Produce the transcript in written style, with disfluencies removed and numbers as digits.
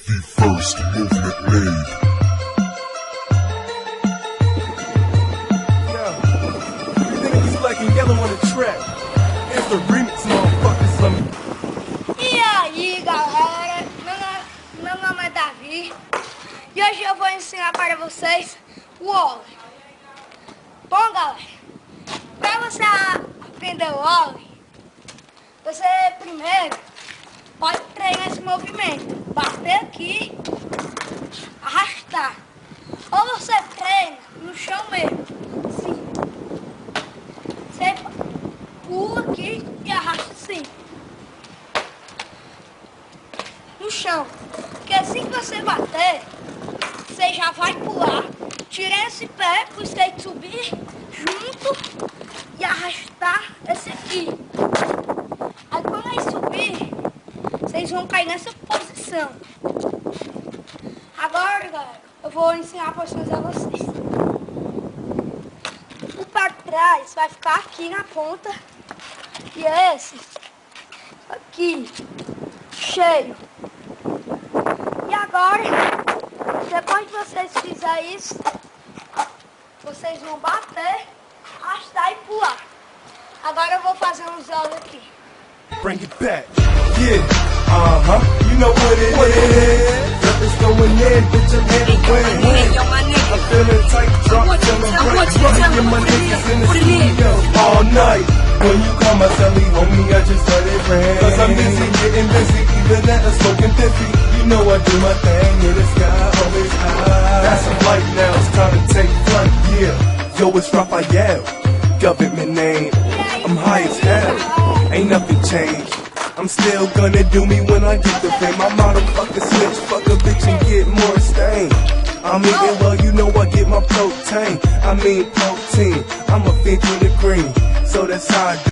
The first movement made. It's black and yellow on the track. It's the remix, motherfuckers. E aí galera, meu nome é Davi e hoje eu vou ensinar para vocês o Ollie. Bom galera, para você aprender o Ollie, você primeiro pode treinar esse movimento, bater aqui, arrastar, ou você treina no chão mesmo, assim, você pula aqui e arrasta assim. No chão, porque assim que você bater, você já vai pular, tirar esse pé para o skate subir junto e arrastar esse aqui. Aí quando ele subir, vocês vão cair nessa posição. Agora, galera, eu vou ensinar posições a vocês. O para trás vai ficar aqui na ponta e esse aqui, cheio. E agora, depois que vocês fizerem isso, vocês vão bater, arrastar e pular. Agora eu vou fazer uns olhos aqui. Bring it back. Yeah. You know what it is. Nothing's going in, bitch, I'm here to win. I'm feeling tight, drop, feeling right. Get my niggas in the studio all night. When you call my celly, homie, I just let it ring. Cause I'm busy, getting busy, even at a smoking 50. You know I do my thing, in the sky, always high. That's a flight now, it's time to take flight, yeah. Yo, it's Raphael, government name. I'm high as hell, ain't nothing changed. I'm still gonna do me when I get the fame. I'm motherfucking switch, fuck a bitch and get more stain. I'm eating well, you know I get my protein. I mean protein, I'm a fiend with the green, so that's how I do.